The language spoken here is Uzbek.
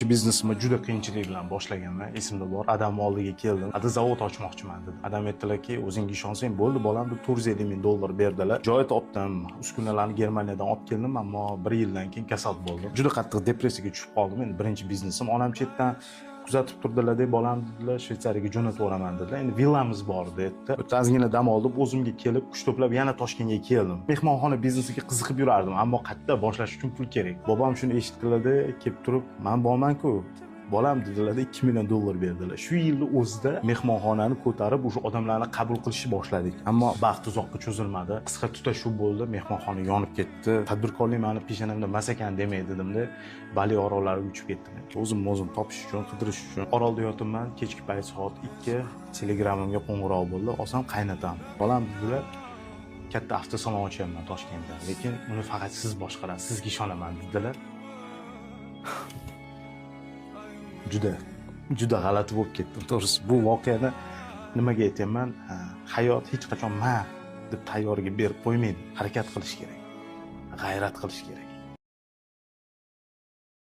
birinchi biznesimni juda qiyinchilik bilan boshlaganman. Esimda bor. Adam oldiga keldim. Ada zavod ochmoqchiman dedi. Adam aytdilarki, o'zingga ishonsang bo'ldi, bolam deb $450,000 berdilar. Joy topdim. Uskunalarni Germaniyadan olib keldim, ammo 1 yildan keyin kasal bo'ldim. Juda qattiq depressiyaga tushib qoldim. Endi birinchi biznesim. Onam chetdan kuzatib turdilar deb bolam dedilar Shveysariyaga jo'natib yuboraman dedilar. Endi villamiz bor dedi. Bitta ozgina dam olib o'zimga kelib kuch to'plab yana Toshkentga keldim. Mehmonxona biznesiga qiziqib yurardim, ammo qayerda boshlash uchun pul kerak. Bobom shuni eshitdilarda, kelib turib, "Men borman-ku, bolam" dedilar, $2 million berdilar. Shu yilning o'zida mehmonxonani ko'tarib, o'sha odamlarni qabul qilishni boshladik. Ammo baxt uzoqqa cho'zilmadi. Qisqa tutashuv bo'ldi, mehmonxona yonib ketdi. Tadbirkorlik meni peshonamda emas ekan demay dedimda, Bali orollariga uchib ketdim. O'zim topish uchun, qidirish uchun orolda yotibman. Kechki payt soat 2 Telegramimga qo'ng'iroq bo'ldi. Olsam qaynatam. Bolam dedilar, katta avtosalon ochyapman Toshkentda, lekin uni faqat siz boshqarasiz, sizga ishonaman dedilar. Juda g'alati bo'lib ketdim. To'g'risi, bu voqeani nimaga aytayman? Hayot hech qachon "ma" deb tayyorga berib qo'ymaydi. Harakat qilish kerak. G'ayrat qilish kerak.